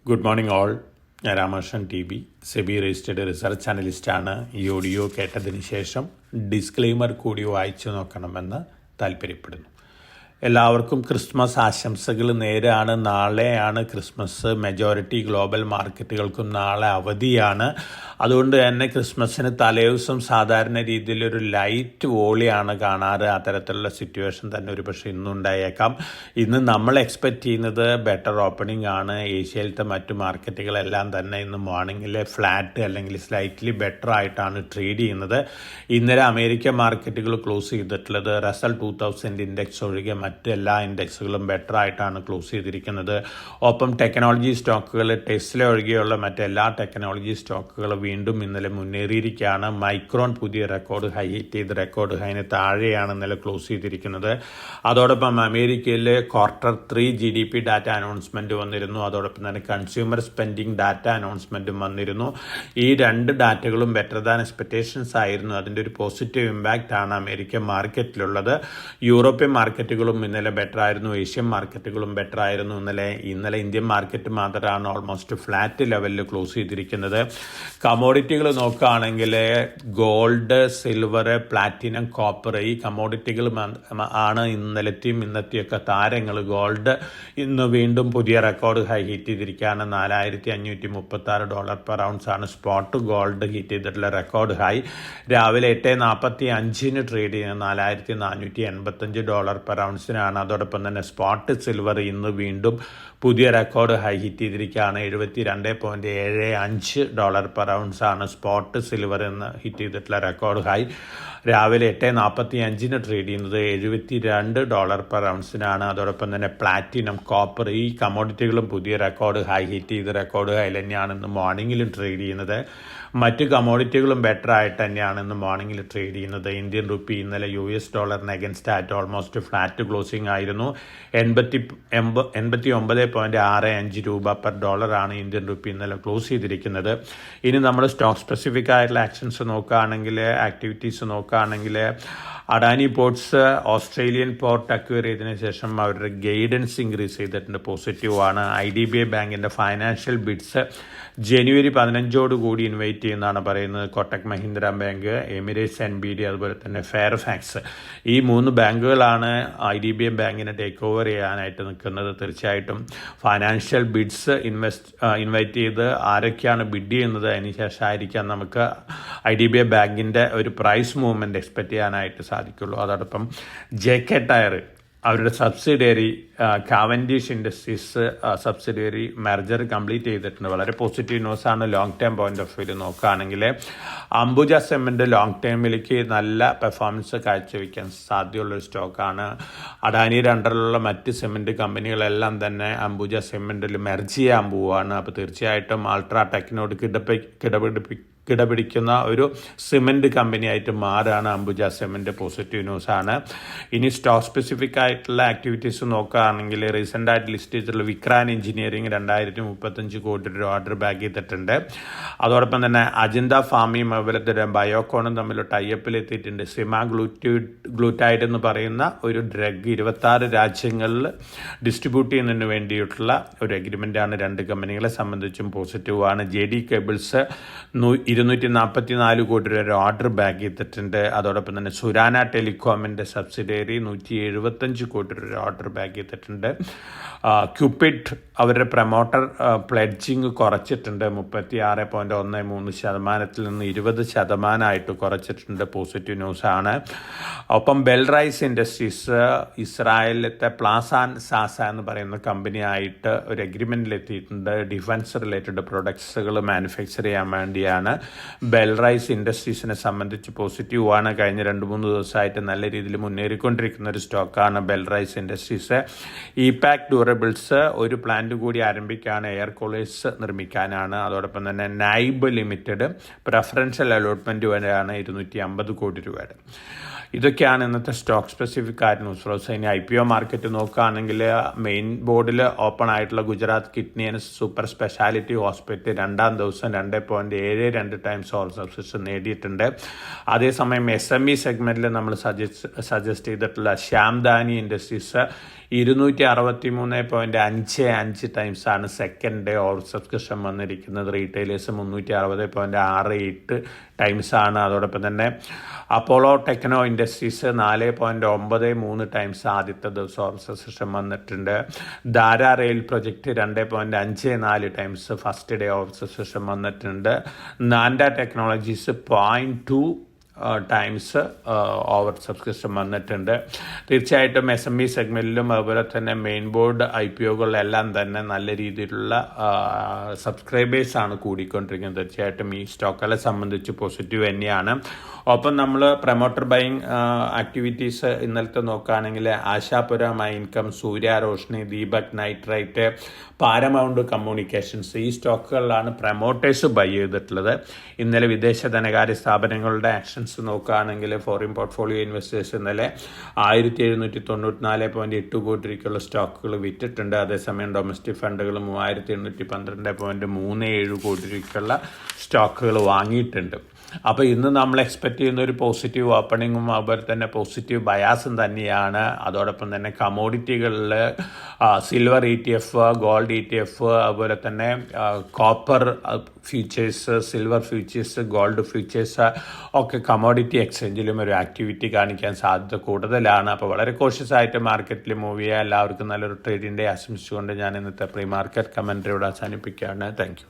Good morning all. ഞാൻ Ramakrishnan TB, SEBI registered research അനലിസ്റ്റാണ്. ഈ ഓഡിയോ കേട്ടതിന് ശേഷം ഡിസ്ക്ലെയിമർ കൂടി വായിച്ചു നോക്കണമെന്ന് താല്പര്യപ്പെടുന്നു. എല്ലാവർക്കും ക്രിസ്മസ് ആശംസകൾ നേരാണ്. നാളെയാണ് ക്രിസ്മസ്. മെജോറിറ്റി ഗ്ലോബൽ മാർക്കറ്റുകൾക്കും നാളെ അവധിയാണ്. അതുകൊണ്ട് തന്നെ ക്രിസ്മസിന് തലേദിവസം സാധാരണ രീതിയിലൊരു ലൈറ്റ് വോളിയാണ് കാണാറ്. അത്തരത്തിലുള്ള സിറ്റുവേഷൻ തന്നെ ഒരു പക്ഷേ ഇന്നുണ്ടായേക്കാം. ഇന്ന് നമ്മൾ എക്സ്പെക്റ്റ് ചെയ്യുന്നത് ബെറ്റർ ഓപ്പണിംഗ് ആണ്. ഏഷ്യയിലത്തെ മറ്റു മാർക്കറ്റുകളെല്ലാം തന്നെ ഇന്ന് മോർണിംഗിൽ ഫ്ലാറ്റ് അല്ലെങ്കിൽ സ്ലൈറ്റ്ലി ബെറ്റർ ആയിട്ടാണ് ട്രേഡ് ചെയ്യുന്നത്. ഇന്നലെ അമേരിക്കൻ മാർക്കറ്റുകൾ ക്ലോസ് ചെയ്തിട്ടുള്ളത് റസൽ 2000 ഇൻഡെക്സ് ഒഴികെ മറ്റെല്ലാ ഇൻഡെക്സുകളും ബെറ്റർ ആയിട്ടാണ് ക്ലോസ് ചെയ്തിരിക്കുന്നത്. ഒപ്പം ടെക്നോളജി സ്റ്റോക്കുകൾ, ടെസ്ല ഒഴികെയുള്ള മറ്റെല്ലാ ടെക്നോളജി സ്റ്റോക്കുകളും വീണ്ടും ഇന്നലെ മുന്നേറിയിരിക്കുകയാണ്. മൈക്രോൺ പുതിയ റെക്കോർഡ് ഹൈ ഹിറ്റ് ചെയ്ത് റെക്കോർഡ് ഹൈന് താഴെയാണ് ഇന്നലെ ക്ലോസ് ചെയ്തിരിക്കുന്നത്. അതോടൊപ്പം അമേരിക്കയിൽ Q3 GDP ഡാറ്റ അനൗൺസ്മെൻറ്റ് വന്നിരുന്നു. അതോടൊപ്പം തന്നെ കൺസ്യൂമർ സ്പെൻഡിങ് ഡാറ്റ അനൗൺസ്മെൻറ്റും വന്നിരുന്നു. ഈ രണ്ട് ഡാറ്റകളും ബെറ്റർ ദാൻ എക്സ്പെക്റ്റേഷൻസ് ആയിരുന്നു. അതിൻ്റെ ഒരു പോസിറ്റീവ് ഇമ്പാക്റ്റ് ആണ് അമേരിക്കൻ മാർക്കറ്റിലുള്ളത്. യൂറോപ്യൻ മാർക്കറ്റുകളും ഇന്നലെ ബെറ്റർ ആയിരുന്നു. ഏഷ്യൻ മാർക്കറ്റുകളും ബെറ്റർ ആയിരുന്നു. ഇന്നലെ ഇന്ത്യൻ മാർക്കറ്റ് മാത്രമാണ് ഓൾമോസ്റ്റ് ഫ്ലാറ്റ് ലെവലിൽ ക്ലോസ് ചെയ്തിരിക്കുന്നത്. കമോഡിറ്റികൾ നോക്കുകയാണെങ്കിൽ ഗോൾഡ്, സിൽവർ, പ്ലാറ്റിനം, കോപ്പർ ഈ കമോഡിറ്റികൾ ആണ് ഇന്നലത്തെയും ഇന്നത്തെയൊക്കെ താരങ്ങൾ. ഗോൾഡ് ഇന്ന് വീണ്ടും പുതിയ റെക്കോർഡ് ഹൈ ഹിറ്റ് ചെയ്തിരിക്കുകയാണ്. $4,536 പെർ ഔൺസ് ആണ് സ്പോട്ട് ഗോൾഡ് ഹിറ്റ് ചെയ്തിട്ടുള്ള റെക്കോർഡ് ഹൈ. രാവിലെ 8:45 ട്രേഡ് ചെയ്യുന്നത് $4,485 പെർ ഔൺസിനാണ്. അതോടൊപ്പം തന്നെ സ്പോട്ട് സിൽവർ ഇന്ന് വീണ്ടും പുതിയ റെക്കോർഡ് ഹൈ ഹിറ്റ് ചെയ്തിരിക്കുകയാണ്. $72.75 പെർ ഔൺസ് ആണ് സ്പോട്ട് സിൽവർ എന്ന് ഹിറ്റ് ചെയ്തിട്ടുള്ള റെക്കോർഡ് ഹൈ. രാവിലെ 8:45 ട്രേഡ് ചെയ്യുന്നത് $72 പെർ ഔൺസിനാണ്. അതോടൊപ്പം തന്നെ പ്ലാറ്റിനം, കോപ്പർ ഈ കമോഡിറ്റികളും പുതിയ റെക്കോർഡ് ഹൈ ഹിറ്റ് ചെയ്ത് റെക്കോർഡ് ഹൈ തന്നെയാണ് ഇന്ന് മോർണിംഗിലും ട്രേഡ് ചെയ്യുന്നത്. മറ്റ് കമോഡിറ്റികളും ബെറ്റർ ആയിട്ട് തന്നെയാണ് ഇന്ന് മോർണിംഗിൽ ട്രേഡ് ചെയ്യുന്നത്. ഇന്ത്യൻ റുപ്പി ഇന്നലെ US ഡോളറിന് അഗൻസ്റ്റ് ആയിട്ട് ഓൾമോസ്റ്റ് ഫ്ലാറ്റ് ക്ലോസിംഗ് ആയിരുന്നു. 89.65 രൂപ പെർ ഡോളറാണ് ഇന്ത്യൻ റുപ്പി ഇന്നലെ ക്ലോസ് ചെയ്തിരിക്കുന്നത്. ഇനി നമ്മൾ സ്റ്റോക്ക് സ്പെസിഫിക് ആയിട്ടുള്ള ആക്ഷൻസ് നോക്കുകയാണെങ്കിൽ, ആക്ടിവിറ്റീസ് നോക്കുകയാണെങ്കിൽ, Adani ports Australian port acquire ചെയ്തതിനു ശേഷം അവരുടെ ഗൈഡൻസ് ഇൻക്രീസ് ചെയ്തിട്ടുണ്ട്, പോസിറ്റീവാണ്. IDBI ബാങ്കിൻ്റെ ഫൈനാൻഷ്യൽ ബിഡ്സ് ജനുവരി 15 കൂടി ഇൻവൈറ്റ് ചെയ്യുന്നതാണ് പറയുന്നത്. Kotak Mahindra bank, Emirates NBD, അതുപോലെ തന്നെ ഫെയർഫാക്സ് ഈ 3 ബാങ്കുകളാണ് IDBI ബാങ്കിനെ ടേക്ക് ഓവർ ചെയ്യാനായിട്ട് നിൽക്കുന്നത്. തീർച്ചയായിട്ടും ഫൈനാൻഷ്യൽ ബിഡ്സ് ഇൻവൈറ്റ് ചെയ്ത് ആരൊക്കെയാണ് ബിഡ് ചെയ്യുന്നത് അതിന് ശേഷമായിരിക്കാം നമുക്ക് IDBI ബാങ്കിൻ്റെ ഒരു പ്രൈസ് മൂവ്മെൻറ്റ് എക്സ്പെക്റ്റ് ചെയ്യാനായിട്ട് സാധിക്കുള്ളൂ. അതോടൊപ്പം JK ടയർ അവരുടെ subsidiary Cavendish industries subsidiary merger complete ചെയ്തിട്ടുണ്ട്. വളരെ പോസിറ്റീവ് ന്യൂസാണ് long term point of view നോക്കുകയാണെങ്കിൽ. അംബുജ സിമെൻറ്റ് ലോങ് ടേമിലേക്ക് നല്ല പെർഫോമൻസ് കാഴ്ചവെക്കാൻ സാധ്യതയുള്ളൊരു സ്റ്റോക്കാണ്. അഡാനിയുടെ അണ്ടറിലുള്ള മറ്റ് സിമെൻറ്റ് കമ്പനികളെല്ലാം തന്നെ അംബുജ സിമെൻറ്റിൽ മെർജ് ചെയ്യാൻ പോവുകയാണ്. അപ്പോൾ തീർച്ചയായിട്ടും അൾട്രാടെക്കിനോട് കിടപിടിക്കുന്ന ഒരു സിമെൻറ്റ് കമ്പനിയായിട്ട് മാറുകയാണ് അംബുജ സിമെൻറ്റ്. പോസിറ്റീവ് ന്യൂസാണ്. ഇനി സ്റ്റോക്ക് സ്പെസിഫിക് ആയിട്ടുള്ള ആക്ടിവിറ്റീസ് നോക്കുകയാണെങ്കിൽ, റീസെൻ്റ് ആയിട്ട് ലിസ്റ്റ് ചെയ്തിട്ടുള്ള വിക്രാൻ എഞ്ചിനീയറിംഗ് 2035 കോടി രൂപ ഓർഡർ ബാക്ക് ചെയ്തിട്ടുണ്ട്. അതോടൊപ്പം തന്നെ അജന്ത ഫാമിയും അതുപോലെ തന്നെ ബയോകോണും തമ്മിൽ ടൈപ്പിലെത്തിയിട്ടുണ്ട്. സിമാഗ്ലൂറ്റൈഡ് എന്ന് പറയുന്ന ഒരു ഡ്രഗ് 26 രാജ്യങ്ങളിൽ ഡിസ്ട്രിബ്യൂട്ട് ചെയ്യുന്നതിന് വേണ്ടിയിട്ടുള്ള ഒരു അഗ്രിമെൻ്റാണ്. 2 കമ്പനികളെ സംബന്ധിച്ചും പോസിറ്റീവാണ്. JD കേബിൾസ് 244 കോടി രൂപ ഓർഡർ ബാക്ക് ചെയ്തിട്ടുണ്ട്. അതോടൊപ്പം തന്നെ സുരാന ടെലികോമിൻ്റെ സബ്സിഡിയറി 175 കോടി രൂപ ഓർഡർ ബാക്ക് ചെയ്തിട്ടുണ്ട്. ക്യൂപിഡ് അവരുടെ പ്രൊമോട്ടർ പ്ലെഡ്ജിങ് കുറച്ചിട്ടുണ്ട്. 36.13% നിന്ന് 20% കുറച്ചിട്ടുണ്ട്. പോസിറ്റീവ് ന്യൂസാണ്. ഒപ്പം ബെൽറൈസ് ഇൻഡസ്ട്രീസ് ഇസ്രായേലിലത്തെ പ്ലാസാൻ സാസ എന്ന് പറയുന്ന കമ്പനിയായിട്ട് ഒരു അഗ്രിമെൻറ്റിലെത്തിയിട്ടുണ്ട്. ഡിഫൻസ് റിലേറ്റഡ് പ്രൊഡക്ട്സുകൾ മാനുഫാക്ചർ ചെയ്യാൻ വേണ്ടിയാണ്. ബെൽറൈസ് ഇൻഡസ്ട്രീസിനെ സംബന്ധിച്ച് പോസിറ്റീവാണ്. കഴിഞ്ഞ 2-3 ദിവസമായിട്ട് നല്ല രീതിയിൽ മുന്നേറിക്കൊണ്ടിരിക്കുന്ന ഒരു സ്റ്റോക്കാണ് ബെൽറൈസ് ഇൻഡസ്ട്രീസ്. ഇപാക് ഡ്യൂറബിൾസ് ഒരു പ്ലാന്റ് കൂടി ആരംഭിക്കുകയാണ്, എയർ കൂളേഴ്സ് നിർമ്മിക്കാനാണ്. അതോടൊപ്പം തന്നെ നൈബ് ലിമിറ്റഡ് പ്രിഫറൻഷ്യൽ അലോട്ട്മെൻറ്റ് വരെയാണ് 250 കോടി രൂപയുടെ. ഇതൊക്കെയാണ് ഇന്നത്തെ സ്റ്റോക്ക് സ്പെസിഫിക് ആയ ന്യൂസ് ഫ്ലോസ്. ഇനി IPO മാർക്കറ്റ് നോക്കുകയാണെങ്കിൽ മെയിൻ ബോർഡിൽ ഓപ്പൺ ആയിട്ടുള്ള Gujarat kidney and super speciality hospital രണ്ടാം ദിവസം 2.72 ടൈംസ് ഓവർ സബ്സ്ക്രിപ്ഷൻ നേടിയിട്ടുണ്ട്. അതേസമയം SME സെഗ്മെന്റിൽ നമ്മൾ സജസ്റ്റ് ചെയ്തിട്ടുള്ള ശ്യാംദാനി ഇൻഡസ്ട്രീസ് 263.55 ടൈംസ് ആണ് സെക്കൻഡ് ഡേ ഓവർ സബ്സ്ക്രിപ്ഷൻ വന്നിരിക്കുന്നത്. റീറ്റെയിലേഴ്സ് 360.68 ടൈംസ് ആണ്. അതോടൊപ്പം തന്നെ അപ്പോളോ ടെക്നോ ഇൻഡസ്ട്രീസ് 4.93 ടൈംസ് ആദ്യത്തെ ദിവസം ഓവർ സബ്സ്ക്രിപ്ഷൻ വന്നിട്ടുണ്ട്. ധാര rail project 2.54 times first day over subscription വന്നിട്ടുണ്ട്. നാൻഡ ടെക്നോളജീസ് 0.2 ടൈംസ് ഓവർ സബ്സ്ക്രിപ്ഷൻ വന്നിട്ടുണ്ട്. തീർച്ചയായിട്ടും SME സെഗ്മെന്റിലും അതുപോലെ തന്നെ മെയിൻ ബോർഡ് IPOകളിലെല്ലാം തന്നെ നല്ല രീതിയിലുള്ള സബ്സ്ക്രൈബേഴ്സാണ് കൂടിക്കൊണ്ടിരിക്കുന്നത്. തീർച്ചയായിട്ടും ഈ സ്റ്റോക്കുകളെ സംബന്ധിച്ച് പോസിറ്റീവ് തന്നെയാണ്. ഒപ്പം നമ്മൾ പ്രൊമോട്ടർ ബൈയിങ് ആക്ടിവിറ്റീസ് ഇന്നലത്തെ നോക്കുകയാണെങ്കിൽ Ashapuram income, Surya Roshni, Deepak nitrite, Paramount communications ഈ സ്റ്റോക്കുകളിലാണ് പ്രൊമോട്ടേഴ്സ് ബൈ ചെയ്തിട്ടുള്ളത്. ഇന്നലെ വിദേശ ധനകാര്യ സ്ഥാപനങ്ങളുടെ ആക്ഷൻസ് നോക്കുകയാണെങ്കിൽ ഫോറിൻ പോർട്ട്ഫോളിയോ ഇൻവെസ്റ്റേഴ്സ് ഇന്നലെ 1794.8 കോടി രൂപയ്ക്കുള്ള സ്റ്റോക്കുകൾ വിറ്റിട്ടുണ്ട്. അതേസമയം ഡൊമസ്റ്റിക് ഫണ്ടുകൾ 3812.37 കോടി രൂപയ്ക്കുള്ള സ്റ്റോക്കുകൾ വാങ്ങിയിട്ടുണ്ട്. അപ്പോൾ ഇന്ന് നമ്മൾ എക്സ്പെക്റ്റ് ചെയ്യുന്ന ഒരു പോസിറ്റീവ് ഓപ്പണിങ്ങും അതുപോലെ തന്നെ പോസിറ്റീവ് ബയാസും തന്നെയാണ്. അതോടൊപ്പം തന്നെ കമോഡിറ്റികളിൽ സിൽവർ ETF, ഗോൾഡ് ETF, അതുപോലെ തന്നെ copper futures, silver futures, gold futures ഒക്കെ കമോഡിറ്റി എക്സ്ചേഞ്ചിലും ഒരു ആക്ടിവിറ്റി കാണിക്കാൻ സാധ്യത കൂടുതലാണ്. അപ്പോൾ വളരെ കോഷ്യസ് ആയിട്ട് മാർക്കറ്റിൽ മൂവ് ചെയ്യുക. എല്ലാവർക്കും നല്ലൊരു ട്രേഡിംഗ് ഡേ ആശംസിച്ചുകൊണ്ട് ഞാൻ ഇന്നത്തെ പ്രീ മാർക്കറ്റ് കമൻട്രിയോട് അവസാനിപ്പിക്കുകയാണ്. Thank you.